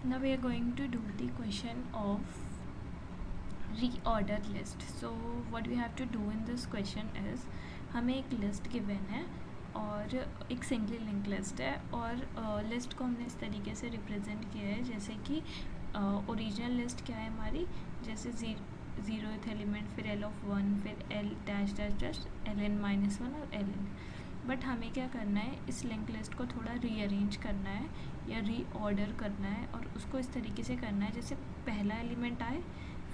Now we are going to do the question of reorder list. So what we have to do in this question is हमें एक list given है और एक singly link list है और list को हमने इस तरीके से रिप्रेजेंट किया है जैसे कि ओरिजिनल लिस्ट क्या है हमारी, जैसे ज़ीरोथ एलिमेंट, फिर एल ऑफ वन, फिर L dash dash dash L N minus one और एल एन। बट हमें क्या करना है, इस लिंक लिस्ट को थोड़ा रीअरेंज करना है या रीऑर्डर करना है और उसको इस तरीके से करना है जैसे पहला एलिमेंट आए,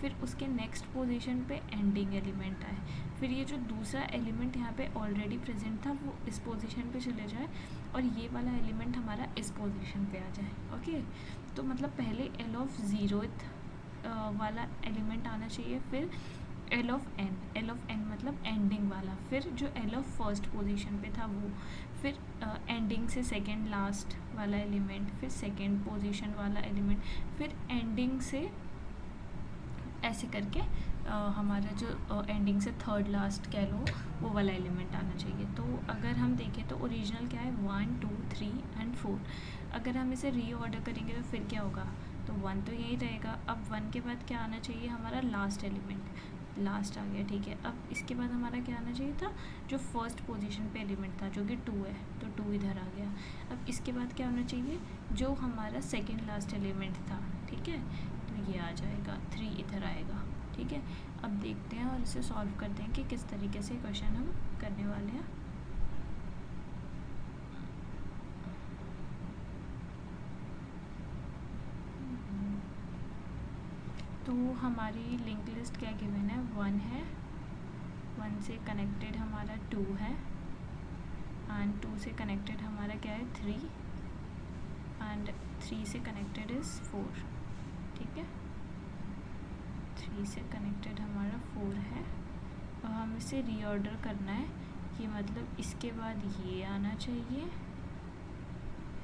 फिर उसके नेक्स्ट पोजीशन पे एंडिंग एलिमेंट आए, फिर ये जो दूसरा एलिमेंट यहाँ पे ऑलरेडी प्रेजेंट था वो इस पोजीशन पे चले जाए और ये वाला एलिमेंट हमारा इस पोजीशन पे आ जाए। ओके, तो मतलब पहले एल ऑफ ज़ीरोथ वाला एलिमेंट आना चाहिए, फिर एल ऑफ एन मतलब एंडिंग वाला, फिर जो एल ऑफ फर्स्ट पोजीशन पे था वो, फिर एंडिंग से सेकंड लास्ट वाला एलिमेंट, फिर सेकंड पोजीशन वाला एलिमेंट, फिर एंडिंग से ऐसे करके हमारा जो एंडिंग से थर्ड लास्ट कह लो वो वाला एलिमेंट आना चाहिए। तो अगर हम देखें तो ओरिजिनल क्या है 1 2 3 एंड 4। अगर हम इसे रीऑर्डर करेंगे तो फिर क्या होगा, तो 1 तो यही रहेगा। अब 1 के बाद क्या आना चाहिए, हमारा लास्ट एलिमेंट, लास्ट आ गया, ठीक है। अब इसके बाद हमारा क्या आना चाहिए था, जो फर्स्ट पोजीशन पे एलिमेंट था जो कि 2 है, तो 2 इधर आ गया। अब इसके बाद क्या होना चाहिए, जो हमारा सेकंड लास्ट एलिमेंट था, ठीक है, तो ये आ जाएगा, 3 इधर आएगा, ठीक है। अब देखते हैं और इसे सॉल्व करते हैं कि किस तरीके से क्वेश्चन हम करने वाले हैं। तो हमारी लिंक लिस्ट क्या गिवन है, 1 है, 1 से कनेक्टेड हमारा 2 है एंड 2 से कनेक्टेड हमारा क्या है 3 एंड 3 से कनेक्टेड इज़ 4, ठीक है। 3 से कनेक्टेड हमारा 4 है और हम इसे रीऑर्डर करना है, ये मतलब इसके बाद ये आना चाहिए,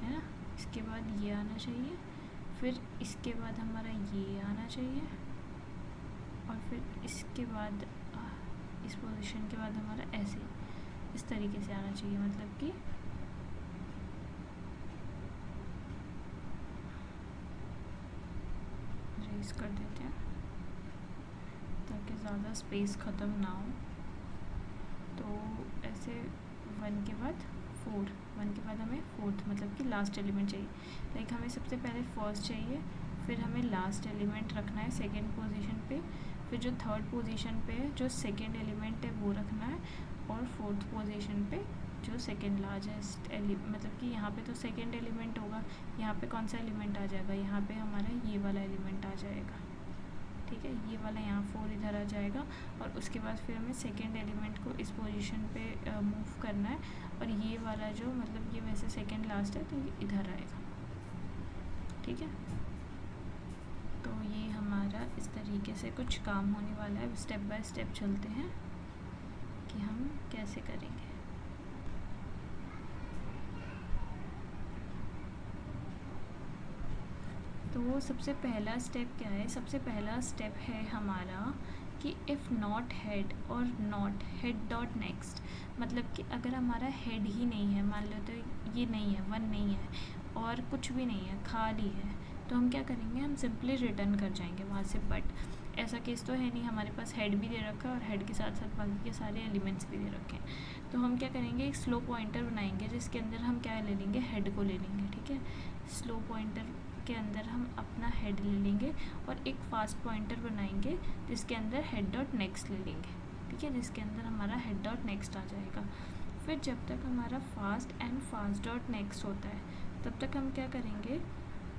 है ना, इसके बाद ये आना चाहिए, फिर इसके बाद हमारा ये आना चाहिए और फिर इसके बाद इस पोजीशन के बाद हमारा ऐसे इस तरीके से आना चाहिए, मतलब कि रेज कर देते हैं ताकि ज़्यादा स्पेस ख़त्म ना हो। तो ऐसे 1 के बाद 4, 1 के बाद हमें 4th मतलब कि लास्ट एलिमेंट चाहिए। लाइक हमें सबसे पहले फर्स्ट चाहिए, फिर हमें लास्ट एलिमेंट रखना है सेकंड पोजीशन पे, फिर जो थर्ड पोजीशन पे है जो सेकंड एलिमेंट है वो रखना है और फोर्थ पोजीशन पे जो सेकंड लार्जेस्ट मतलब कि यहाँ पे तो सेकंड एलिमेंट होगा, यहाँ पे कौन सा एलिमेंट आ जाएगा, यहाँ पे हमारा ये वाला एलिमेंट आ जाएगा, ठीक है। ये वाला यहाँ 4 इधर आ जाएगा और उसके बाद फिर हमें सेकंड एलिमेंट को इस पोजीशन पे मूव करना है और ये वाला जो मतलब ये वैसे सेकंड लास्ट है तो ये इधर आएगा, ठीक है। तो ये हमारा इस तरीके से कुछ काम होने वाला है। स्टेप बाय स्टेप चलते हैं कि हम कैसे करेंगे। तो सबसे पहला स्टेप क्या है, सबसे पहला स्टेप है हमारा कि इफ़ नॉट हेड और नॉट हेड डॉट नेक्स्ट, मतलब कि अगर हमारा हेड ही नहीं है, मान लो तो ये नहीं है, 1 नहीं है और कुछ भी नहीं है, खाली है, तो हम क्या करेंगे, हम सिंपली रिटर्न कर जाएंगे वहाँ से। बट ऐसा केस तो है नहीं, हमारे पास हेड भी दे रखा है और हेड के साथ साथ बाकी के सारे एलिमेंट्स भी दे रखे हैं। तो हम क्या करेंगे, एक स्लो पॉइंटर बनाएंगे जिसके अंदर हम क्या ले लेंगे, हेड को ले लेंगे, ठीक है। स्लो पॉइंटर के अंदर हम अपना हेड ले लेंगे और एक फास्ट पॉइंटर बनाएंगे जिसके अंदर हेड डॉट नेक्स्ट ले लेंगे, ठीक है, जिसके अंदर हमारा हेड डॉट नेक्स्ट आ जाएगा। फिर जब तक हमारा fast and fast dot next होता है तब तक हम क्या करेंगे,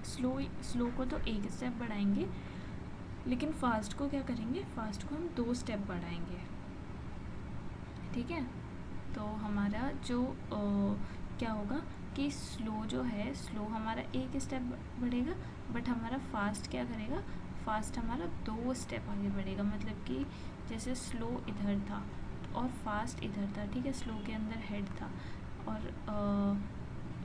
स्लो को तो एक स्टेप बढ़ाएंगे लेकिन फास्ट को क्या करेंगे, फास्ट को हम 2 स्टेप बढ़ाएंगे, ठीक है। तो हमारा जो क्या होगा कि स्लो जो है, स्लो हमारा एक स्टेप बढ़ेगा बट हमारा फास्ट क्या करेगा, फास्ट हमारा 2 स्टेप आगे बढ़ेगा। मतलब कि जैसे स्लो इधर था और फास्ट इधर था, ठीक है, स्लो के अंदर हेड था और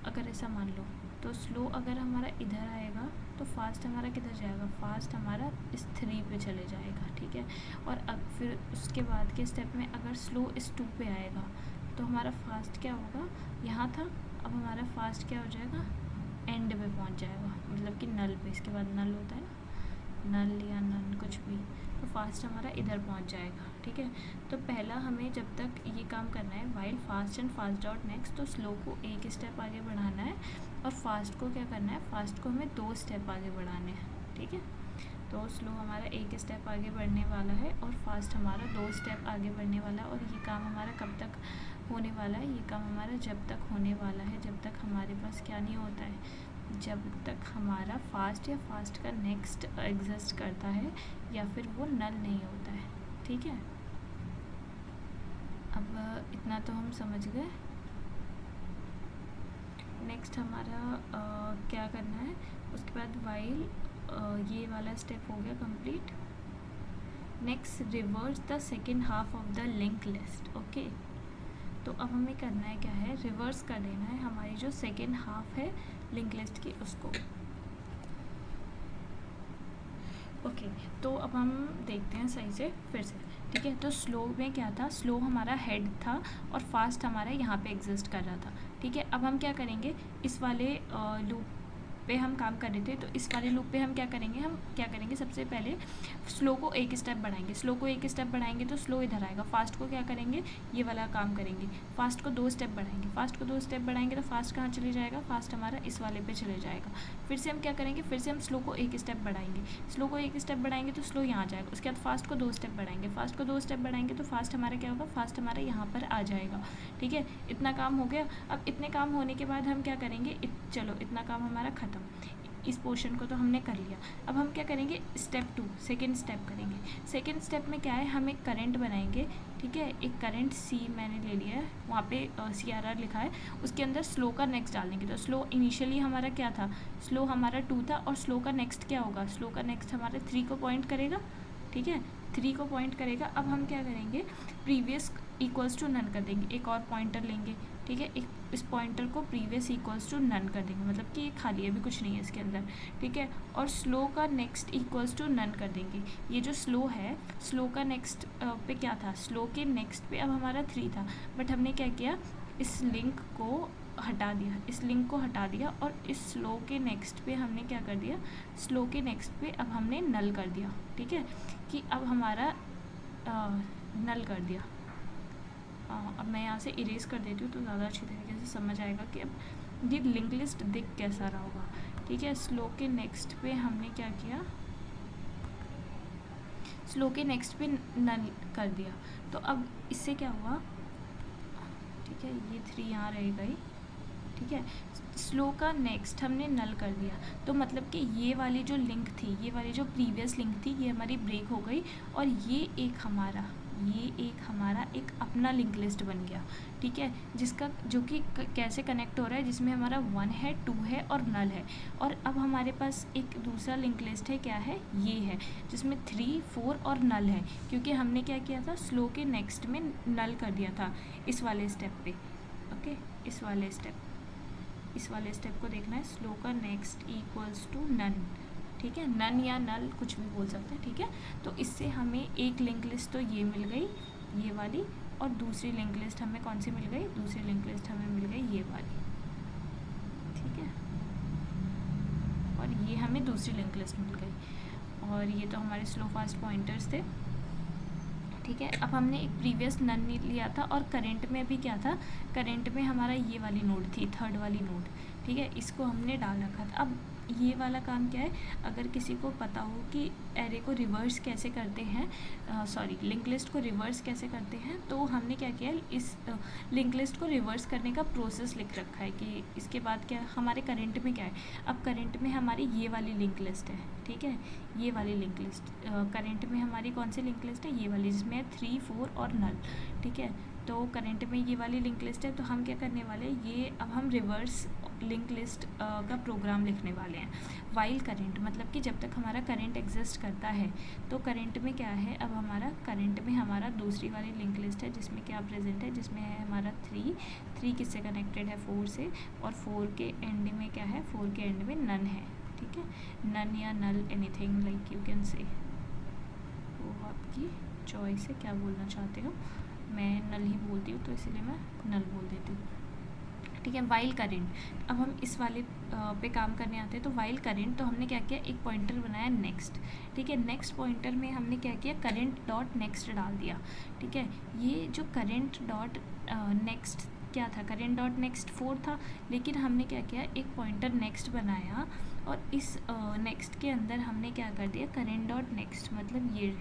अगर ऐसा मान लो तो स्लो अगर हमारा इधर आएगा तो फास्ट हमारा किधर जाएगा, फास्ट हमारा इस 3 पे चले जाएगा, ठीक है। और अब फिर उसके बाद के स्टेप में अगर स्लो इस 2 पे आएगा तो हमारा फास्ट क्या होगा, यहाँ था, अब हमारा फास्ट क्या हो जाएगा, एंड पे पहुँच जाएगा, मतलब मतलब कि नल पे, इसके बाद नल होता है ना, नल या नन कुछ भी, तो फास्ट हमारा इधर पहुंच जाएगा। ठीक है, तो पहला हमें जब तक ये काम करना है while fast and fast dot next, तो स्लो को एक स्टेप आगे बढ़ाना है और फास्ट को क्या करना है, फास्ट को हमें 2 स्टेप आगे बढ़ाने हैं। ठीक है, तो स्लो हमारा 1 स्टेप आगे बढ़ने वाला है और फास्ट हमारा 2 स्टेप आगे बढ़ने वाला है। और ये काम हमारा कब तक होने वाला है, ये काम हमारा जब तक होने वाला है जब तक हमारे पास क्या नहीं होता है, जब तक हमारा फास्ट या फास्ट का नेक्स्ट एग्जिस्ट करता है या फिर वो नल नहीं होता है। ठीक है, अब इतना तो हम समझ गए। नेक्स्ट हमारा क्या करना है, उसके बाद वाइल ये वाला स्टेप हो गया complete. Next reverse the second half of the link list. Okay, तो अब हमें करना है क्या है, रिवर्स कर देना है हमारी जो सेकेंड हाफ है लिंक लिस्ट की उसको। ओके, तो अब हम देखते हैं सही से फिर से। ठीक है, तो स्लो में क्या था, स्लो हमारा हेड था और फास्ट हमारा यहाँ पे एग्जिस्ट कर रहा था। ठीक है, अब हम क्या करेंगे, इस वाले लूप पे हम काम कर रहे थे, तो इस वाले लूप पे हम क्या करेंगे, सबसे पहले स्लो को 1 स्टेप बढ़ाएंगे। स्लो को 1 स्टेप बढ़ाएंगे तो स्लो इधर आएगा। फास्ट को क्या करेंगे, ये वाला काम करेंगे। फास्ट को 2 स्टेप बढ़ाएंगे। फास्ट को 2 स्टेप बढ़ाएंगे तो फास्ट कहाँ चले जाएगा, फास्ट हमारा इस वाले पे चले जाएगा। फिर से हम क्या करेंगे, फिर से हम स्लो को 1 स्टेप बढ़ाएंगे। स्लो को 1 स्टेप बढ़ाएंगे तो स्लो यहाँ आ जाएगा। उसके बाद फास्ट को 2 स्टेप बढ़ाएंगे। फास्ट को 2 स्टेप बढ़ाएंगे तो फास्ट हमारा क्या होगा, फास्ट हमारा यहाँ पर आ जाएगा। ठीक है, इतना काम हो गया। अब इतने काम होने के बाद हम क्या करेंगे, चलो इतना काम हमारा ख़त्म, इस पोर्शन को तो हमने कर लिया। अब हम क्या करेंगे, स्टेप 2 सेकेंड स्टेप करेंगे। सेकेंड स्टेप में क्या है, हम एक करंट बनाएंगे। ठीक है, एक करंट सी मैंने ले लिया है, वहाँ पे CRR लिखा है, उसके अंदर स्लो का नेक्स्ट डालेंगे। तो स्लो इनिशियली हमारा क्या था, स्लो हमारा 2 था और स्लो का नेक्स्ट क्या होगा, स्लो का नेक्स्ट हमारे 3 को पॉइंट करेगा। ठीक है, 3 को पॉइंट करेगा। अब हम क्या करेंगे, प्रीवियस इक्वल्स टू नन कर देंगे, एक और पॉइंटर लेंगे। ठीक है, एक इस पॉइंटर को प्रीवियस इक्वल्स टू नन कर देंगे, मतलब कि ये खाली है, अभी कुछ नहीं है इसके अंदर। ठीक है, और स्लो का नेक्स्ट इक्वल्स टू नन कर देंगे। ये जो स्लो है, स्लो का नेक्स्ट पे क्या था, स्लो के नेक्स्ट पे अब हमारा 3 था, बट हमने क्या किया, इस लिंक को हटा दिया, इस लिंक को हटा दिया और इस स्लो के नेक्स्ट पे हमने क्या कर दिया, स्लो के नेक्स्ट पे अब हमने नल कर दिया। ठीक है, कि अब हमारा नल कर दिया। अब मैं यहाँ से इरेज कर देती हूँ तो ज़्यादा अच्छी तरीके से समझ आएगा कि अब ये लिंक लिस्ट दिख कैसा रहा होगा। ठीक है, स्लो के नेक्स्ट पे हमने क्या किया, स्लो के नेक्स्ट पे नल कर दिया। तो अब इससे क्या हुआ, ठीक है, ये 3 यहाँ रहेगा ही। ठीक है, स्लो का नेक्स्ट हमने नल कर दिया, तो मतलब कि ये वाली जो लिंक थी, ये वाली जो प्रीवियस लिंक थी, ये हमारी ब्रेक हो गई और ये एक हमारा एक अपना लिंक लिस्ट बन गया। ठीक है, जिसका जो कि कैसे कनेक्ट हो रहा है, जिसमें हमारा 1 है, 2 है और नल है। और अब हमारे पास एक दूसरा लिंक लिस्ट है, क्या है, ये है, जिसमें 3, 4 और नल है, क्योंकि हमने क्या किया था, स्लो के नेक्स्ट में नल कर दिया था इस वाले स्टेप पे। ओके, इस वाले स्टेप को देखना है, स्लो का नेक्स्ट इक्वल्स टू नन। ठीक है, नन या नल कुछ भी बोल सकते हैं। ठीक है, तो इससे हमें एक लिंक लिस्ट तो ये मिल गई, ये वाली, और दूसरी लिंक लिस्ट हमें कौन सी मिल गई, दूसरी लिंक लिस्ट हमें मिल गई ये वाली। ठीक है, और ये हमें दूसरी लिंक लिस्ट मिल गई, और ये तो हमारे स्लो फास्ट पॉइंटर्स थे। ठीक है, अब हमने एक प्रीवियस नन लिया था और करंट में भी क्या था, करंट में हमारा ये वाली नोड थी, थर्ड वाली नोड। ठीक है, इसको हमने डाल रखा था। अब ये वाला काम क्या है, अगर किसी को पता हो कि एरे को रिवर्स कैसे करते हैं, लिंक लिस्ट को रिवर्स कैसे करते हैं, तो हमने क्या किया, इस लिंक लिस्ट को रिवर्स करने का प्रोसेस लिख रखा है कि इसके बाद क्या हमारे करंट में क्या है। अब करंट में हमारी ये वाली लिंक लिस्ट है। ठीक है, ये वाली लिंक लिस्ट करंट में हमारी कौन सी लिंक लिस्ट है, ये वाली, जिसमें 3, 4 और नल। ठीक है, तो करंट में ये वाली लिंक लिस्ट है, तो हम क्या करने वाले हैं, ये अब हम रिवर्स लिंक लिस्ट का प्रोग्राम लिखने वाले हैं। वाइल करंट मतलब कि जब तक हमारा करंट एग्जिस्ट करता है, तो करंट में क्या है, अब हमारा करंट में हमारा दूसरी वाली लिंक लिस्ट है, जिसमें क्या प्रेजेंट है, जिसमें है हमारा 3 किससे कनेक्टेड है, 4 से, और 4 के एंड में क्या है, 4 के एंड में नन है। ठीक है, नन या null, anything like you can say, वो आपकी चॉइस है क्या बोलना चाहते हो। मैं नल ही बोलती हूँ, तो इसीलिए मैं नल बोल देती हूँ। ठीक है। वाइल करेंट, अब हम इस वाले पे काम करने आते हैं। तो वाइल करेंट, तो हमने क्या किया, एक पॉइंटर बनाया नेक्स्ट, ठीक है। नेक्स्ट पॉइंटर में हमने क्या किया, करेंट डॉट नेक्स्ट डाल दिया, ठीक है। ये जो करेंट डॉट नेक्स्ट क्या था, करेंट डॉट नेक्स्ट 4 था, लेकिन हमने क्या किया, एक पॉइंटर नेक्स्ट बनाया और इस नेक्स्ट के अंदर हमने क्या कर दिया, करेंट डॉट नेक्स्ट मतलब ये,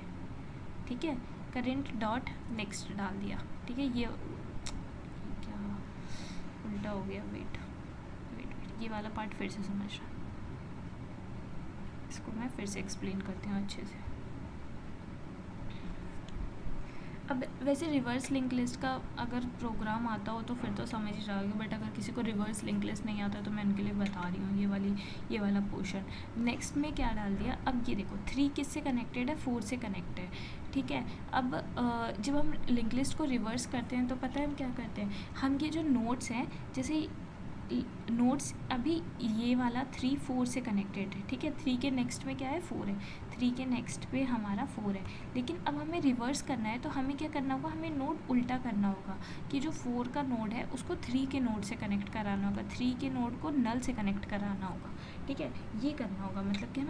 ठीक है, करेंट डॉट नेक्स्ट डाल दिया, ठीक है। ये क्या उल्टा हो गया, वेट वेट वेट, ये वाला पार्ट फिर से समझ रहा, इसको मैं फिर से एक्सप्लेन करती हूँ अच्छे से। अब वैसे रिवर्स लिंक लिस्ट का अगर प्रोग्राम आता हो तो फिर तो समझ ही जाओगे, बट अगर किसी को रिवर्स लिंक लिस्ट नहीं आता तो मैं उनके लिए बता रही हूँ ये वाला पोर्शन। नेक्स्ट में क्या डाल दिया, अब ये देखो 3 किससे कनेक्टेड है, 4 से कनेक्ट है, ठीक है। अब जब हम लिंक लिस्ट को रिवर्स करते हैं तो पता है हम क्या करते हैं, हम ये जो नोड्स हैं, जैसे नोड्स अभी ये वाला 3 4 से कनेक्टेड है, ठीक है। 3 के नेक्स्ट में क्या है, 4 है, 3 के नेक्स्ट पे हमारा 4 है। लेकिन अब हमें रिवर्स करना है तो हमें क्या करना होगा, हमें नोड उल्टा करना होगा कि जो 4 का नोड है उसको 3 के नोड से कनेक्ट कराना होगा, 3 के नोड को नल से कनेक्ट कराना होगा, ठीक है। ये करना होगा, मतलब कि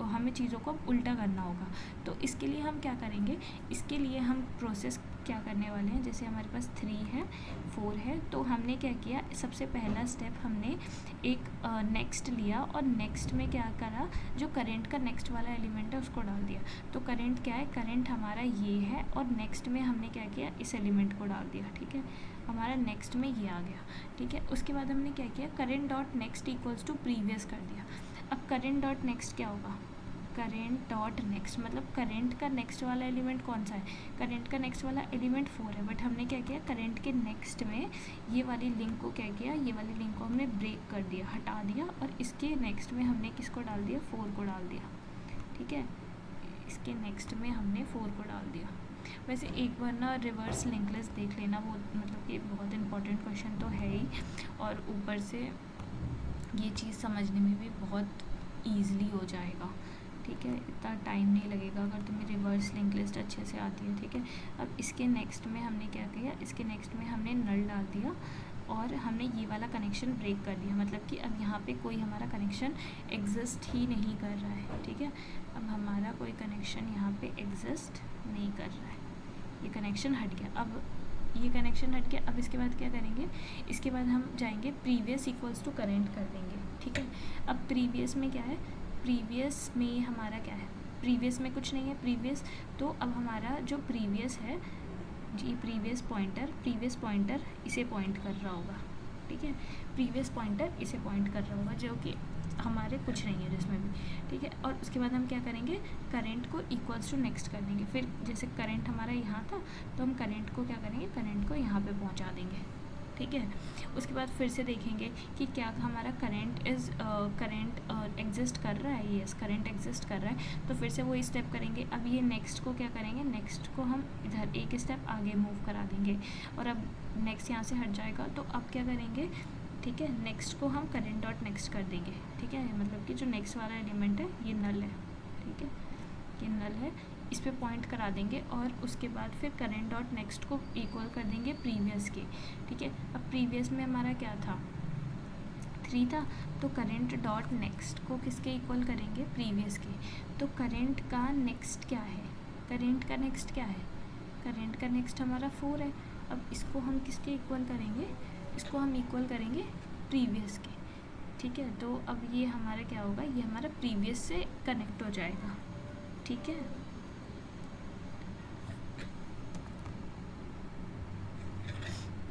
हमें चीज़ों को उल्टा करना होगा। तो इसके लिए हम क्या करेंगे, इसके लिए हम प्रोसेस क्या करने वाले हैं, जैसे हमारे पास 3 है 4 है, तो हमने क्या किया, सबसे पहला स्टेप हमने एक नेक्स्ट लिया और नेक्स्ट में क्या करा, जो करेंट का नेक्स्ट वाला एलिमेंट है उसको डाल दिया। तो करेंट क्या है, करेंट हमारा ये है और नेक्स्ट में हमने क्या किया, इस एलिमेंट को डाल दिया, ठीक है। हमारा नेक्स्ट में ये आ गया, ठीक है। उसके बाद हमने क्या किया, current dot next equals to previous कर दिया। अब करेंट डॉट नेक्स्ट क्या होगा, करेंट डॉट नेक्स्ट मतलब करेंट का नेक्स्ट वाला एलिमेंट कौन सा है, करेंट का नेक्स्ट वाला एलिमेंट 4 है, बट हमने क्या किया, करेंट के नेक्स्ट में ये वाली लिंक को क्या किया, ये वाली लिंक को हमने ब्रेक कर दिया, हटा दिया, और इसके नेक्स्ट में हमने किसको डाल दिया, 4 को डाल दिया, ठीक है। इसके नेक्स्ट में हमने 4 को डाल दिया। वैसे एक बार ना रिवर्स लिंक लिस्ट देख लेना, वो मतलब कि बहुत इंपॉर्टेंट क्वेश्चन तो है ही, और ऊपर से ये चीज़ समझने में भी बहुत ईज़िली हो जाएगा, ठीक है। इतना टाइम नहीं लगेगा अगर तुम्हें रिवर्स लिंक लिस्ट अच्छे से आती है, ठीक है। अब इसके नेक्स्ट में हमने क्या किया, इसके नेक्स्ट में हमने नल डाल दिया और हमने ये वाला कनेक्शन ब्रेक कर दिया, मतलब कि अब यहाँ पे कोई हमारा कनेक्शन एग्जिस्ट ही नहीं कर रहा है, ठीक है। अब हमारा कोई कनेक्शन यहाँ पे एग्जिस्ट नहीं कर रहा है, ये कनेक्शन हट गया। अब ये कनेक्शन हट गया, अब इसके बाद क्या करेंगे, इसके बाद हम जाएंगे प्रीवियस इक्वल्स टू करेंट कर देंगे, ठीक है। अब प्रीवियस में क्या है, प्रीवियस में हमारा क्या है, प्रीवियस में कुछ नहीं है प्रीवियस, तो अब हमारा जो प्रीवियस है जी, प्रीवियस पॉइंटर इसे पॉइंट कर रहा होगा, ठीक है। प्रीवियस पॉइंटर इसे पॉइंट कर रहा होगा, जो कि हमारे कुछ नहीं है जिसमें भी, ठीक है। और उसके बाद हम क्या करेंगे, करेंट को इक्वल्स टू नेक्स्ट कर देंगे। फिर जैसे करेंट हमारा यहाँ था तो हम करेंट को क्या करेंगे, करेंट को यहाँ पे पहुँचा देंगे, ठीक है। उसके बाद फिर से देखेंगे कि क्या हमारा करेंट एग्जिस्ट कर रहा है, यस करेंट एग्जिस्ट कर रहा है, तो फिर से वही स्टेप करेंगे। अब ये नेक्स्ट को क्या करेंगे, नेक्स्ट को हम इधर एक स्टेप आगे मूव करा देंगे, और अब नेक्स्ट यहाँ से हट जाएगा, तो अब क्या करेंगे, ठीक है, नेक्स्ट को हम करेंट डॉट नेक्स्ट कर देंगे, ठीक है। मतलब कि जो नेक्स्ट वाला एलिमेंट है ये नल है, ठीक है, ये नल है, इस पे पॉइंट करा देंगे, और उसके बाद फिर करेंट डॉट नेक्स्ट को इक्वल कर देंगे प्रीवियस के, ठीक है। अब प्रीवियस में हमारा क्या था, 3 था, तो करेंट डॉट नेक्स्ट को किसके इक्वल करेंगे, प्रीवियस के। तो करेंट का नेक्स्ट क्या है, करेंट का नेक्स्ट क्या है, करेंट का नेक्स्ट हमारा 4 है। अब इसको हम किसके इक्वल करेंगे, इसको हम इक्वल करेंगे प्रीवियस के, ठीक है। तो अब ये हमारा क्या होगा, ये हमारा प्रीवियस से कनेक्ट हो जाएगा, ठीक है।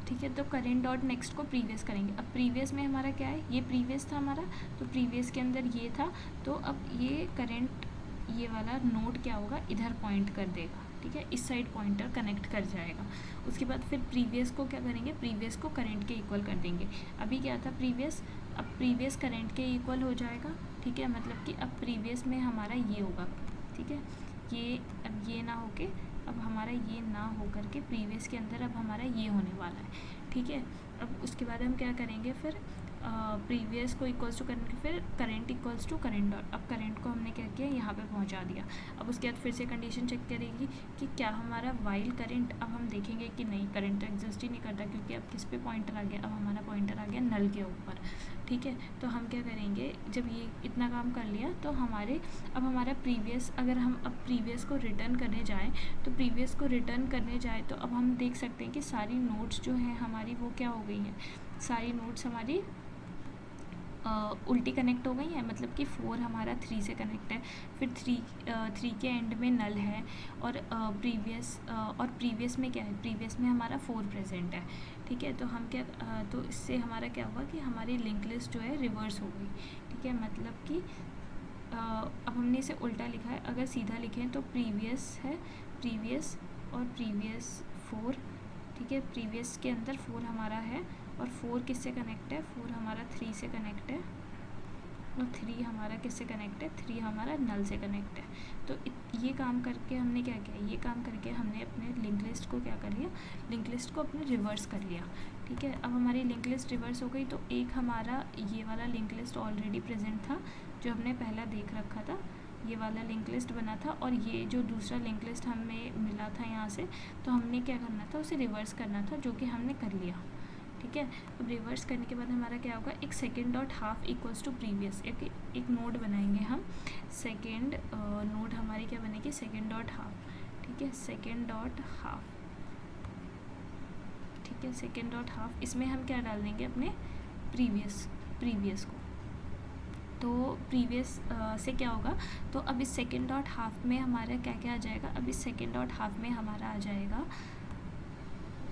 ठीक है, तो करेंट डॉट नेक्स्ट को प्रीवियस करेंगे। अब प्रीवियस में हमारा क्या है, ये प्रीवियस था हमारा, तो प्रीवियस के अंदर ये था, तो अब ये करेंट ये वाला नोड क्या होगा, इधर पॉइंट कर देगा, ठीक है, इस साइड पॉइंटर कनेक्ट कर जाएगा। उसके बाद फिर प्रीवियस को क्या करेंगे, प्रीवियस को करेंट के इक्वल कर देंगे। अभी क्या था प्रीवियस, अब प्रीवियस करेंट के इक्वल हो जाएगा, ठीक है। मतलब कि अब प्रीवियस में हमारा ये होगा, ठीक है, ये अब ये ना होके अब हमारा ये ना हो करके प्रीवियस के अंदर अब हमारा ये होने वाला है, ठीक है। अब उसके बाद हम क्या करेंगे, फिर प्रीवियस को इक्वल्स टू करंट, फिर current equals to current dot. अब करेंट को हमने क्या किया, यहाँ पे पहुँचा दिया। अब उसके बाद फिर से कंडीशन चेक करेगी कि क्या हमारा वाइल करेंट, अब हम देखेंगे कि नहीं करेंट एग्जिस्ट ही नहीं करता, क्योंकि अब किस पे पॉइंटर आ गया, अब हमारा पॉइंटर आ गया नल के ऊपर। ठीक है, तो हम क्या करेंगे, जब ये इतना काम कर लिया तो अब हमारा प्रीवियस, अगर हम अब प्रीवियस को रिटर्न करने जाएँ तो प्रीवियस को रिटर्न करने जाए तो अब हम देख सकते हैं कि सारी नोट्स जो हैं हमारी वो क्या हो गई हैं, सारी नोट्स हमारी उल्टी कनेक्ट हो गई है। मतलब कि 4 हमारा 3 से कनेक्ट है, फिर 3 के एंड में नल है, और प्रीवियस में क्या है, प्रीवियस में हमारा 4 प्रेजेंट है। ठीक है, तो हम क्या तो इससे हमारा क्या हुआ कि हमारी लिंक लिस्ट जो है रिवर्स हो गई। ठीक है, मतलब कि अब हमने इसे उल्टा लिखा है, अगर सीधा लिखें तो प्रीवियस है, प्रीवियस और प्रीवियस 4। ठीक है, प्रीवियस के अंदर 4 हमारा है, और 4 किससे कनेक्ट है, 4 हमारा 3 से कनेक्ट है, और 3 हमारा किससे कनेक्ट है, 3 हमारा नल से कनेक्ट है। तो ये काम करके हमने क्या किया, ये काम करके हमने अपने लिंक लिस्ट को क्या कर लिया, लिंक लिस्ट को अपने रिवर्स कर लिया। ठीक है, अब हमारी लिंक लिस्ट रिवर्स हो गई, तो एक हमारा ये वाला लिंक लिस्ट ऑलरेडी प्रेजेंट था जो हमने पहला देख रखा था, ये वाला लिंक लिस्ट बना था, और ये जो दूसरा लिंक लिस्ट हमें मिला था यहाँ से, तो हमने क्या करना था, उसे रिवर्स करना था, जो कि हमने कर लिया। ठीक है, अब रिवर्स करने के बाद हमारा क्या होगा, एक second dot half equals to previous, एक नोड बनाएंगे हम, सेकेंड नोड हमारी क्या बनेगी, सेकेंड डॉट हाफ। ठीक है, सेकेंड डॉट हाफ। ठीक है, सेकेंड डॉट हाफ, इसमें हम क्या डाल देंगे, अपने प्रीवियस को। तो प्रीवियस से क्या होगा, तो अब इस सेकेंड डॉट हाफ में हमारा क्या क्या आ जाएगा, अब इस सेकेंड डॉट हाफ में हमारा आ जाएगा,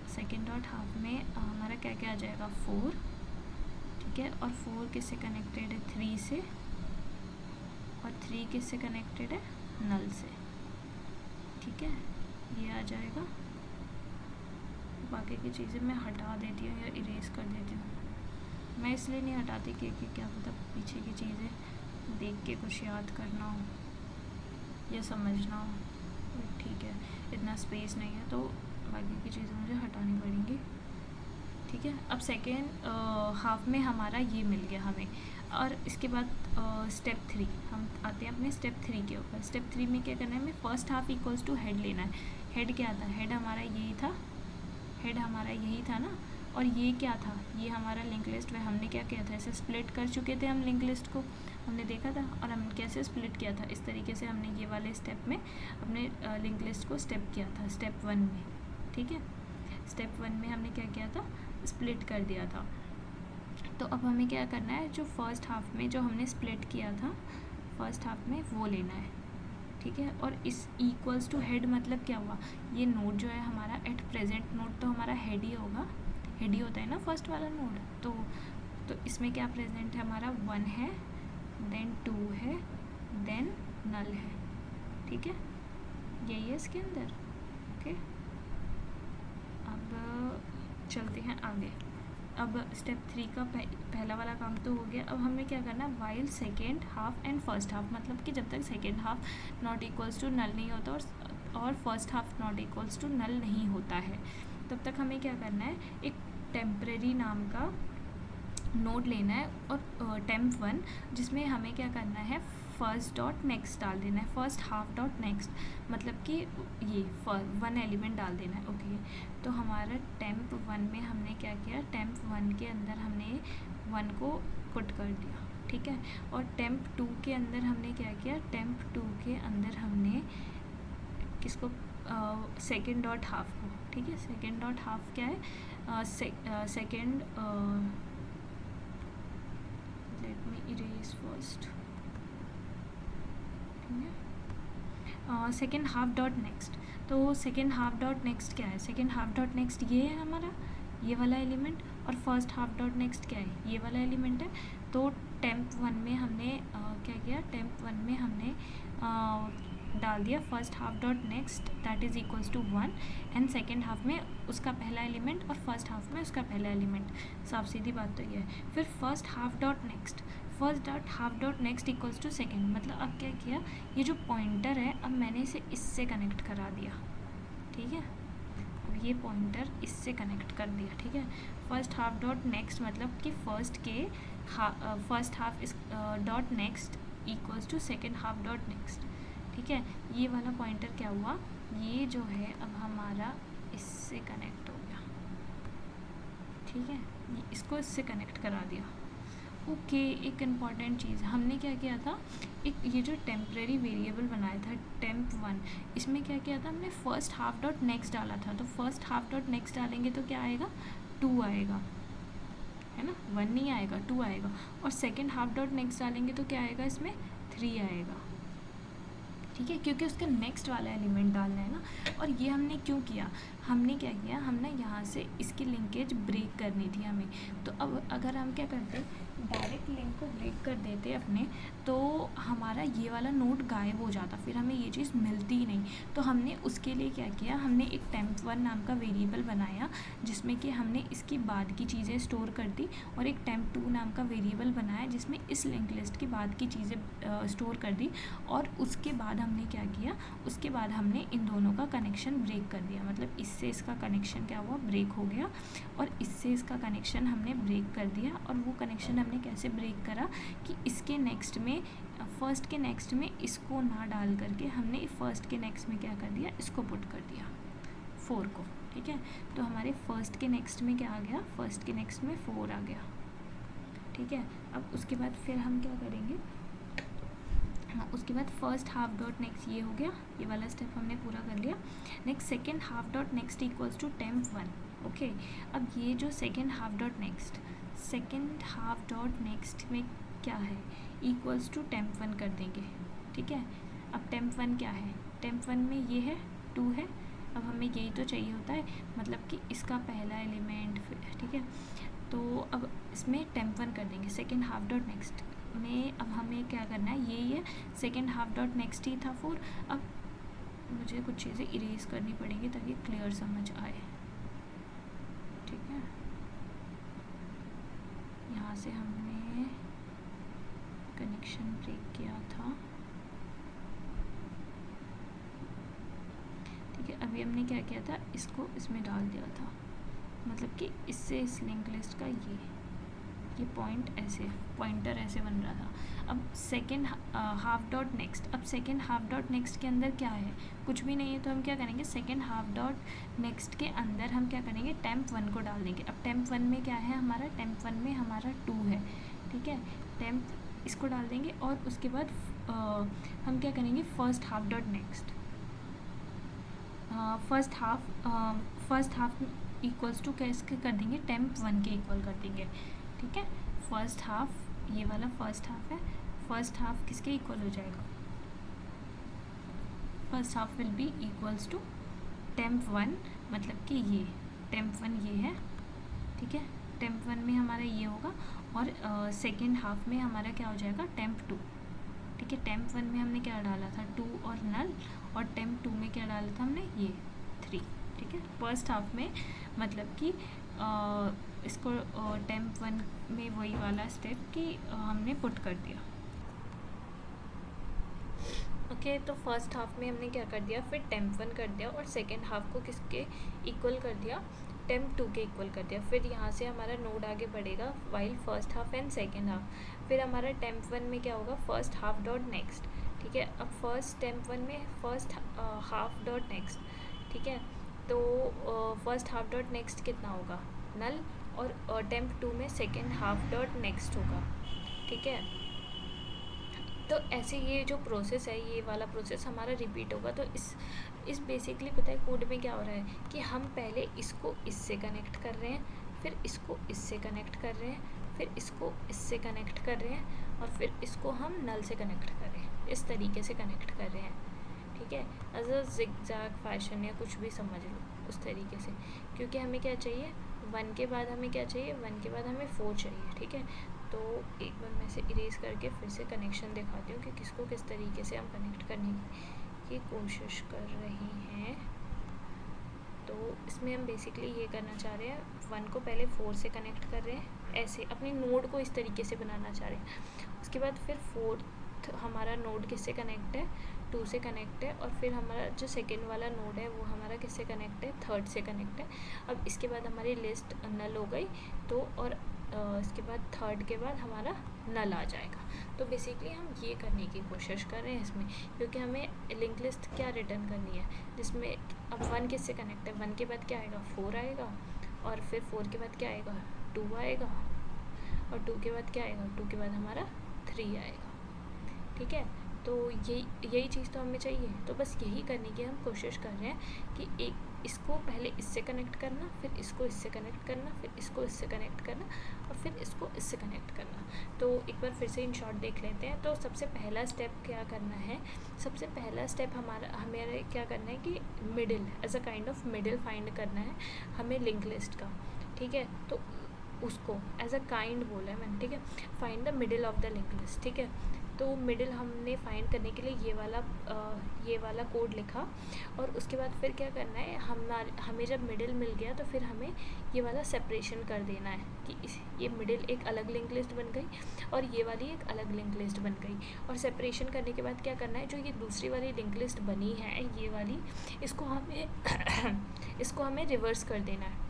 सेकेंड डॉट हाफ में हमारा क्या क्या आ जाएगा, 4। ठीक है, और 4 किससे कनेक्टेड है, 3 से, और 3 किससे कनेक्टेड है, नल से। ठीक है, ये आ जाएगा। बाकी की चीज़ें मैं हटा देती हूँ या इरेज कर देती हूँ, मैं इसलिए नहीं हटाती कि क्या पता पीछे की चीज़ें देख के कुछ याद करना हो या समझना हो। ठीक है, इतना स्पेस नहीं है, तो बाकी की चीज़ें मुझे हटानी पड़ेंगी। ठीक है, अब सेकेंड हाफ में हमारा ये मिल गया हमें, और इसके बाद स्टेप 3 हम आते हैं अपने स्टेप 3 के ऊपर। स्टेप 3 में क्या करना है, हमें first half equals to head लेना है। हेड क्या था, हेड हमारा यही था, हेड हमारा यही था ना, और ये क्या था, ये हमारा लिंक लिस्ट में हमने क्या किया था, ऐसे स्प्लिट कर चुके थे हम लिंक लिस्ट को, हमने देखा था, और हमने कैसे स्प्लिट किया था, इस तरीके से हमने ये वाले स्टेप में अपने लिंक लिस्ट को स्टेप किया था, स्टेप 1 में। ठीक है, स्टेप 1 में हमने क्या किया था, स्प्लिट कर दिया था। तो अब हमें क्या करना है, जो फर्स्ट हाफ में जो हमने स्प्लिट किया था फर्स्ट हाफ में, वो लेना है। ठीक है, और इस इक्वल्स टू हेड मतलब क्या हुआ, ये नोड जो है हमारा एट प्रेजेंट नोड तो हमारा हेड ही होगा, हेड ही होता है ना फर्स्ट वाला नोड। तो इसमें क्या प्रेजेंट है, हमारा 1 है, देन 2 है, देन नल है। ठीक है, यही है इसके अंदर। ओके, अब चलते हैं आगे। अब स्टेप 3 का पहला वाला काम तो हो गया। अब हमें क्या करना है, while second half and first half, मतलब कि जब तक second half not equals to null नहीं होता और first half not equals to null नहीं होता है, तब तक हमें क्या करना है, एक टेम्परेरी नाम का नोड लेना है, और टेम्प 1, जिसमें हमें क्या करना है, फर्स्ट डॉट नेक्स्ट डाल देना है, फर्स्ट हाफ डॉट नेक्स्ट, मतलब कि ये 1 एलिमेंट डाल देना है। ओके, तो हमारा टेम्प 1 में हमने क्या किया, टेम्प 1 के अंदर हमने 1 को पुट कर दिया। ठीक है, और टेम्प 2 के अंदर हमने क्या किया, टेम्प 2 के अंदर हमने किसको, सेकेंड डॉट हाफ को। ठीक है, सेकेंड डॉट हाफ क्या है, second, let me erase first. Second half dot next, तो सेकेंड हाफ डॉट नेक्स्ट क्या है, सेकेंड हाफ डॉट नेक्स्ट ये है हमारा, ये वाला एलिमेंट, और फर्स्ट हाफ डॉट नेक्स्ट क्या है, ये वाला एलिमेंट है। तो टेम्प 1 में हमने क्या किया, टेम्प 1 में हमने डाल दिया first half dot next that is equals to 1, and second half में उसका पहला एलिमेंट और फर्स्ट हाफ में उसका पहला एलिमेंट। साफ सीधी बात तो ये है। फिर first half dot next, first dot half dot next equals to second, मतलब अब क्या किया, ये जो पॉइंटर है अब मैंने इसे इससे कनेक्ट करा दिया। ठीक है, अब ये पॉइंटर इससे कनेक्ट कर दिया। ठीक है, फर्स्ट हाफ डॉट नेक्स्ट मतलब कि फर्स्ट हाफ इस dot next equals to second half dot next. ठीक है, ये वाला पॉइंटर क्या हुआ, ये जो है अब हमारा इससे कनेक्ट हो गया। ठीक है, ये इसको इससे कनेक्ट करा दिया। ओके, एक इम्पॉर्टेंट चीज़ हमने क्या किया था, एक ये जो टेम्परेरी वेरिएबल बनाया था temp1, इसमें क्या किया था हमने, फर्स्ट हाफ डॉट नेक्स्ट डाला था। तो फर्स्ट हाफ डॉट नेक्स्ट डालेंगे तो क्या आएगा, 2 आएगा, है ना, 1 नहीं आएगा, 2 आएगा। और सेकेंड हाफ डॉट नेक्स्ट डालेंगे तो क्या आएगा, इसमें 3 आएगा। ठीक है, क्योंकि उसका नेक्स्ट वाला एलिमेंट डालना है ना। और ये हमने क्यों किया, हमने क्या किया, हमने यहाँ से इसकी लिंकेज ब्रेक करनी थी हमें। तो अब अगर हम क्या करते, डायरेक्ट लिंक को ब्रेक कर देते अपने, तो हमारा ये वाला नोड गायब हो जाता, फिर हमें ये चीज़ मिलती ही नहीं। तो हमने उसके लिए क्या किया, हमने एक temp1 नाम का वेरिएबल बनाया जिसमें कि हमने इसकी बाद की चीज़ें स्टोर कर दी, और एक temp2 नाम का वेरिएबल बनाया जिसमें इस लिंक लिस्ट की बाद की चीज़ें स्टोर कर दी। और उसके बाद हमने क्या किया, उसके बाद हमने इन दोनों का कनेक्शन ब्रेक कर दिया, मतलब इससे इसका कनेक्शन क्या हुआ, ब्रेक हो गया, और इससे इसका कनेक्शन हमने ब्रेक कर दिया। और वो कनेक्शन हमने कैसे ब्रेक करा कि इसके नेक्स्ट में, फर्स्ट के नेक्स्ट में इसको ना डाल करके हमने फर्स्ट के नेक्स्ट में क्या कर दिया, इसको पुट कर दिया 4 को। ठीक है, तो हमारे फर्स्ट के नेक्स्ट में क्या आ गया, फर्स्ट के नेक्स्ट में 4 आ गया। ठीक है, अब उसके बाद फिर हम क्या करेंगे, हाँ, उसके बाद फर्स्ट हाफ डॉट नेक्स्ट ये हो गया, ये वाला स्टेप हमने पूरा कर लिया। Next second half dot next equals to temp1। Okay, अब ये जो सेकेंड हाफ डॉट नेक्स्ट में क्या है, इक्वल्स टू temp1 कर देंगे। ठीक है, अब temp1 क्या है, temp1 में ये है 2 है। अब हमें यही तो चाहिए होता है, मतलब कि इसका पहला एलिमेंट। ठीक है, तो अब इसमें temp1 कर देंगे सेकेंड हाफ डॉट नेक्स्ट में। अब हमें क्या करना है, यही है, सेकेंड हाफ डॉट नेक्स्ट ही था 4। अब मुझे कुछ चीज़ें इरेज करनी पड़ेंगी ताकि क्लियर समझ आए। ठीक है, यहाँ से हमने कनेक्शन ब्रेक किया था। ठीक है, अभी हमने क्या किया था, इसको इसमें डाल दिया था, मतलब कि इससे इस लिंक लिस्ट का ये पॉइंटर ऐसे बन रहा था। अब सेकेंड हाफ डॉट नेक्स्ट, अब सेकेंड हाफ डॉट नेक्स्ट के अंदर क्या है, कुछ भी नहीं है। तो हम क्या करेंगे, सेकेंड हाफ डॉट नेक्स्ट के अंदर हम क्या करेंगे, temp1 को डाल देंगे। अब temp1 में क्या है हमारा, temp1 में हमारा 2 है। ठीक है, temp इसको डाल देंगे, और उसके बाद हम क्या करेंगे, first half dot next, first half equals to कैसे कर देंगे, temp1 के इक्वल कर देंगे। ठीक है, फर्स्ट हाफ, ये वाला फर्स्ट हाफ है, फर्स्ट हाफ किसके इक्वल हो जाएगा, first half will be equals to temp1, मतलब कि ये temp1 ये है। ठीक है, temp1 में हमारा ये होगा, और सेकेंड हाफ में हमारा क्या हो जाएगा, temp2। ठीक है, temp1 में हमने क्या डाला था, 2 और नल, और temp2 में क्या डाला था हमने, ये 3। ठीक है, फर्स्ट हाफ में मतलब कि इसको temp1 में वही वाला स्टेप कि हमने पुट कर दिया। ओके, तो फर्स्ट हाफ में हमने क्या कर दिया, फिर temp1 कर दिया, और सेकेंड हाफ को किसके इक्वल कर दिया, temp2 के इक्वल कर दिया। फिर यहाँ से हमारा नोड आगे बढ़ेगा, while first half and second half. फिर हमारा temp1 में क्या होगा, फर्स्ट हाफ डॉट नेक्स्ट। ठीक है, अब फर्स्ट temp1 में फर्स्ट हाफ डॉट नेक्स्ट। ठीक है, तो फर्स्ट हाफ डॉट नेक्स्ट कितना होगा, नल, और temp2 में सेकेंड हाफ डॉट नेक्स्ट होगा। ठीक है, तो ऐसे ये जो प्रोसेस है, ये वाला प्रोसेस हमारा रिपीट होगा। तो इस बेसिकली पता है कोड में क्या हो रहा है कि हम पहले इसको इससे कनेक्ट कर रहे हैं, फिर इसको इससे कनेक्ट कर रहे हैं, फिर इसको इससे कनेक्ट कर रहे हैं, और फिर इसको हम नल से कनेक्ट कर रहे हैं, इस तरीके से कनेक्ट कर रहे हैं। ठीक है, एज अ जिगजैग फैशन या कुछ भी समझ लो उस तरीके से, क्योंकि हमें क्या चाहिए, 1 के बाद हमें क्या चाहिए, 1 के बाद हमें 4 चाहिए। ठीक है, तो एक बार मैं इसे इरेज करके फिर से कनेक्शन दिखाती हूँ कि किसको किस तरीके से हम कनेक्ट करने की कोशिश कर रहे हैं। तो इसमें हम बेसिकली ये करना चाह रहे हैं, 1 को पहले 4 से कनेक्ट कर रहे हैं, ऐसे अपनी नोड को इस तरीके से बनाना चाह रहे हैं। उसके बाद फिर 4th हमारा नोड किससे कनेक्ट है, 2 से कनेक्ट है, और फिर हमारा जो सेकेंड वाला नोड है वो हमारा किससे कनेक्ट है, थर्ड से कनेक्ट है। अब इसके बाद हमारी लिस्ट नल हो गई, तो और इसके बाद थर्ड के बाद हमारा नल आ जाएगा। तो बेसिकली हम ये करने की कोशिश कर रहे हैं इसमें, क्योंकि हमें लिंक लिस्ट क्या रिटर्न करनी है, जिसमें अब 1 किससे कनेक्ट है, 1 के बाद क्या आएगा, 4 आएगा, और फिर 4 के बाद क्या आएगा, 2 आएगा, और 2 के बाद क्या आएगा, 2 के बाद हमारा 3 आएगा। ठीक है, तो यही चीज़ तो हमें चाहिए। तो बस यही करने की हम कोशिश कर रहे हैं कि एक इसको पहले इससे कनेक्ट करना, फिर इसको इससे कनेक्ट करना, फिर इसको इससे कनेक्ट करना, और फिर इसको इससे कनेक्ट करना। तो एक बार फिर से इन शॉर्ट देख लेते हैं। तो सबसे पहला स्टेप क्या करना है, सबसे पहला स्टेप हमें क्या करना है कि middle, as a kind of middle find करना है हमें लिंक लिस्ट का। ठीक है, तो उसको एज अ काइंड बोला है मैंने। ठीक है, find the middle of the link list. ठीक है, तो मिडिल हमने फाइंड करने के लिए ये वाला कोड लिखा, और उसके बाद फिर क्या करना है, हमें जब मिडिल मिल गया तो फिर हमें ये वाला सेपरेशन कर देना है कि ये मिडिल एक अलग लिंक लिस्ट बन गई और ये वाली एक अलग लिंक लिस्ट बन गई। और सेपरेशन करने के बाद क्या करना है, जो ये दूसरी वाली लिंक लिस्ट बनी है ये वाली, इसको हमें रिवर्स कर देना है।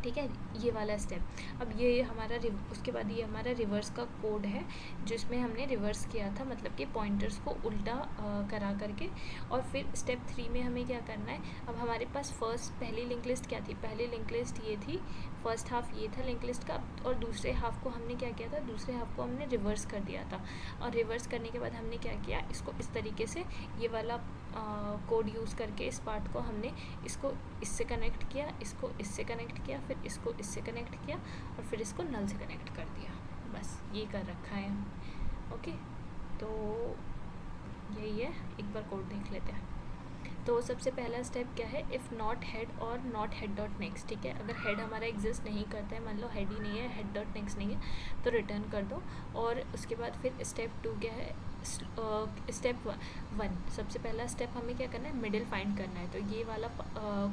ठीक है, ये वाला स्टेप। अब ये हमारा उसके बाद ये हमारा रिवर्स का कोड है, जिसमें हमने रिवर्स किया था, मतलब कि पॉइंटर्स को उल्टा करा करके। और फिर स्टेप 3 में हमें क्या करना है, अब हमारे पास पहली लिंक लिस्ट क्या थी, पहली लिंक लिस्ट ये थी, फर्स्ट हाफ ये था लिंक लिस्ट का, और दूसरे हाफ को हमने क्या किया था, दूसरे हाफ को हमने रिवर्स कर दिया था। और रिवर्स करने के बाद हमने क्या किया, इसको इस तरीके से ये वाला कोड यूज़ करके इस पार्ट को हमने इसको इससे कनेक्ट किया, इसको इससे कनेक्ट किया, फिर इसको इससे कनेक्ट किया, और फिर इसको नल से कनेक्ट कर दिया। बस ये कर रखा है हम। ओके, तो यही है, एक बार कोड देख लेते हैं। तो सबसे पहला स्टेप क्या है, इफ़ नॉट हेड और नॉट हेड डॉट नेक्स्ट। ठीक है, अगर हेड हमारा एग्जिस्ट नहीं करता है, मान लो हेड ही नहीं है, हेड डॉट नेक्स्ट नहीं है, तो रिटर्न कर दो। और उसके बाद फिर स्टेप 2 क्या है, स्टेप 1 सबसे पहला स्टेप हमें क्या करना है, मिडिल फाइंड करना है। तो ये वाला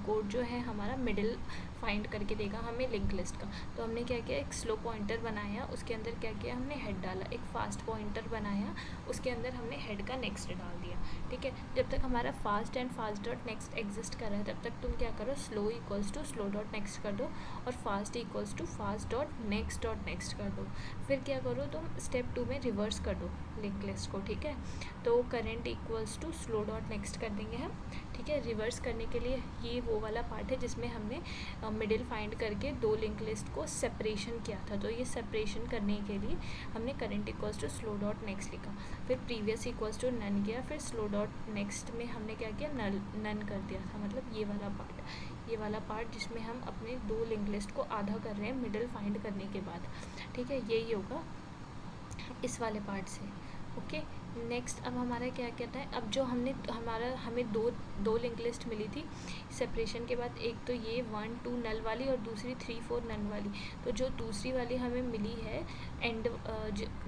कोड जो है हमारा मिडिल फाइंड करके देगा हमें लिंक लिस्ट का। तो हमने क्या किया, एक स्लो पॉइंटर बनाया, उसके अंदर क्या किया, हमने हेड डाला। एक फास्ट पॉइंटर बनाया, उसके अंदर हमने हेड का नेक्स्ट डाल दिया। ठीक है, जब तक हमारा fast and fast dot next exist कर रहा है, तब तक तुम क्या करो, slow equals to slow dot next कर दो, और fast equals to fast dot next कर दो। फिर क्या करो, तुम स्टेप 2 में रिवर्स कर दो लिंक लिस्ट को। ठीक है, तो current equals to slow dot next कर देंगे हम। ठीक है, रिवर्स करने के लिए ये वो वाला पार्ट है जिसमें हमने मिडिल फाइंड करके 2 लिंक लिस्ट को सेपरेशन किया था। तो ये सेपरेशन करने के लिए हमने current equals to slow dot next लिखा, फिर प्रीवियस इक्वल्स टू नन किया, फिर स्लो डॉट नेक्स्ट में हमने क्या किया, नन कर दिया था। मतलब ये वाला पार्ट जिसमें हम अपने 2 लिंक लिस्ट को आधा कर रहे हैं मिडिल फाइंड करने के बाद। ठीक है, यही होगा इस वाले पार्ट से। ओके, नेक्स्ट अब हमारा क्या कहता है, अब जो हमें दो लिंक लिस्ट मिली थी सेपरेशन के बाद, एक तो ये 1 2 नल वाली और दूसरी 3 4 नन वाली। तो जो दूसरी वाली हमें मिली है एंड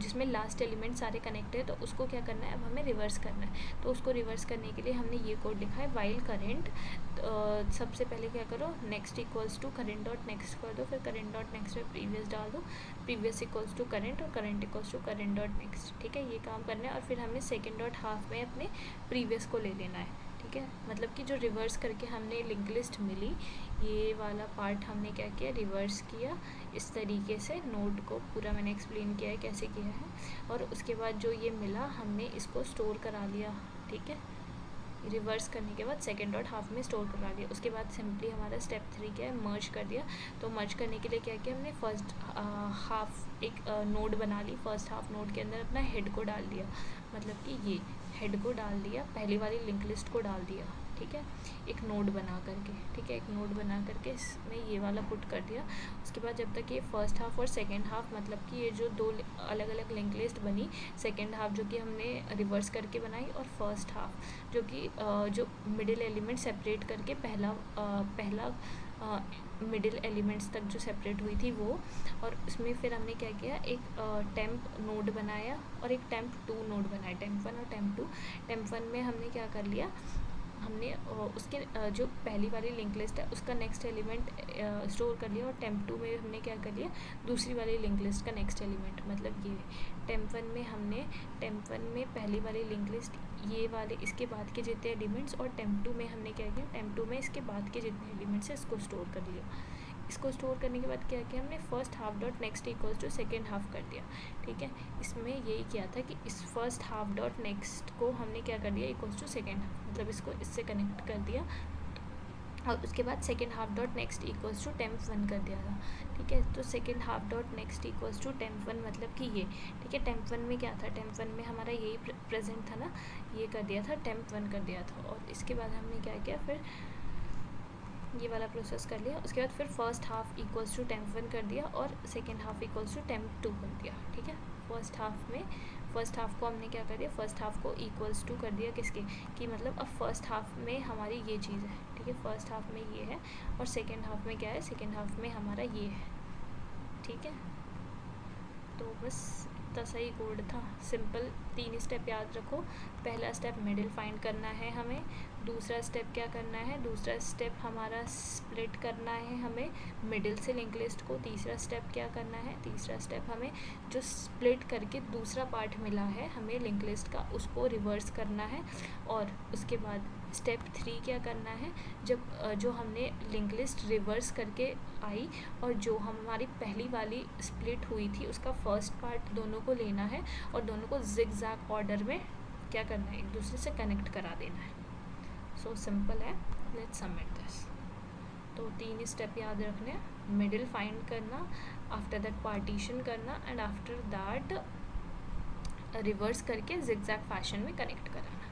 जिसमें लास्ट एलिमेंट सारे कनेक्ट है, तो उसको क्या करना है, अब हमें रिवर्स करना है। तो उसको रिवर्स करने के लिए हमने ये कोड लिखा है, वाइल करेंट सबसे पहले क्या करो, next equals to current dot next कर दो, फिर करेंट डॉट नेक्स्ट में प्रीवियस डाल दो, प्रीवियस इक्वल्स टू करेंट, और current equals to current dot next. ठीक है, ये काम करना है। और फिर हमें सेकेंड डॉट हाफ में अपने प्रीवियस को ले लेना है। ठीक है, मतलब कि जो रिवर्स करके हमने लिंक लिस्ट मिली, ये वाला पार्ट हमने क्या किया, रिवर्स किया इस तरीके से। नोड को पूरा मैंने एक्सप्लेन किया है कैसे किया है, और उसके बाद जो ये मिला हमने इसको स्टोर करा लिया। ठीक है, रिवर्स करने के बाद सेकेंड डॉट हाफ में स्टोर करा लिया। उसके बाद सिंपली हमारा स्टेप 3 क्या है, मर्ज कर दिया। तो मर्ज करने के लिए क्या किया हमने, फर्स्ट हाफ एक नोड बना ली, फर्स्ट हाफ नोड के अंदर अपना हेड को डाल दिया, मतलब कि ये हेड को डाल दिया, पहली वाली लिंक लिस्ट को डाल दिया। ठीक है, एक नोड बना करके। ठीक है, एक नोड बना करके इसमें ये वाला पुट कर दिया। उसके बाद जब तक ये फर्स्ट हाफ और सेकेंड हाफ, मतलब कि ये जो 2 अलग अलग लिंक लिस्ट बनी, सेकेंड हाफ जो कि हमने रिवर्स करके बनाई, और फर्स्ट हाफ जो कि जो मिडिल एलिमेंट सेपरेट करके पहला मिडिल एलिमेंट्स तक जो सेपरेट हुई थी वो। और उसमें फिर हमने क्या किया, एक टेम्प नोड बनाया और एक टेम्प 2 नोड बनाया, टेम्प 1 और टेम्प 2। टेम्प 1 में हमने क्या कर लिया, हमने उसके जो पहली वाली लिंक लिस्ट है उसका नेक्स्ट एलिमेंट स्टोर कर लिया, और टेम्प 2 में हमने क्या कर लिया, दूसरी वाली लिंक लिस्ट का नेक्स्ट एलिमेंट, मतलब ये टेम्प 1 में हमने टेम्प 1 में पहली वाली लिंक लिस्ट ये वाले इसके बाद के जितने एलिमेंट्स, और टेम्प 2 में हमने क्या किया, टेम्प 2 में इसके बाद के जितने एलिमेंट्स हैं इसको स्टोर कर लिया। इसको स्टोर करने के बाद क्या किया हमने, first half dot next equals to second half कर दिया। ठीक है, इसमें यही किया था कि इस फर्स्ट हाफ डॉट नेक्स्ट को हमने क्या कर दिया, इक्वल्स टू सेकेंड हाफ, मतलब इसको इससे कनेक्ट कर दिया, और उसके बाद second half dot next equals to temp 1 कर दिया था। ठीक है, तो second half dot next equals to temp 1 मतलब कि ये, ठीक है, टेम्प 1 में क्या था, टेम्प 1 में हमारा यही प्रेजेंट था ना, ये कर दिया था, टेम्प 1 कर दिया था, और इसके बाद हमने क्या किया, फिर ये वाला प्रोसेस कर लिया। उसके बाद फिर first half equals to temp 1 कर दिया, और second half equals to temp 2 कर दिया। ठीक है, फर्स्ट हाफ को हमने क्या कर दिया, फर्स्ट हाफ को इक्वल्स टू कर दिया किसके, कि मतलब अब फर्स्ट हाफ में हमारी ये चीज़ है। ठीक है, फर्स्ट हाफ में ये है, और सेकेंड हाफ में क्या है, सेकेंड हाफ में हमारा ये है। ठीक है, तो बस इतना सही कोड था, सिंपल। 3 स्टेप याद रखो। पहला स्टेप मिडिल फाइंड करना है हमें, दूसरा स्टेप क्या करना है, दूसरा स्टेप हमारा स्प्लिट करना है हमें मिडिल से लिंक लिस्ट को। तीसरा स्टेप क्या करना है, तीसरा स्टेप हमें जो स्प्लिट करके दूसरा पार्ट मिला है हमें लिंक लिस्ट का, उसको रिवर्स करना है। और उसके बाद स्टेप 3 क्या करना है, जब जो हमने लिंक लिस्ट रिवर्स करके आई और जो हमारी पहली वाली स्प्लिट हुई थी उसका फर्स्ट पार्ट दोनों को लेना है, और दोनों को जिग-जैग ऑर्डर में क्या करना है, एक दूसरे से कनेक्ट करा देना है। सो सिंपल है, लेट्स सबमिट दिस। तो 3 स्टेप याद रखने, मिडिल फाइंड करना, आफ्टर दैट पार्टीशन करना, एंड आफ्टर दैट रिवर्स करके जिग-जैग फैशन में कनेक्ट कराना।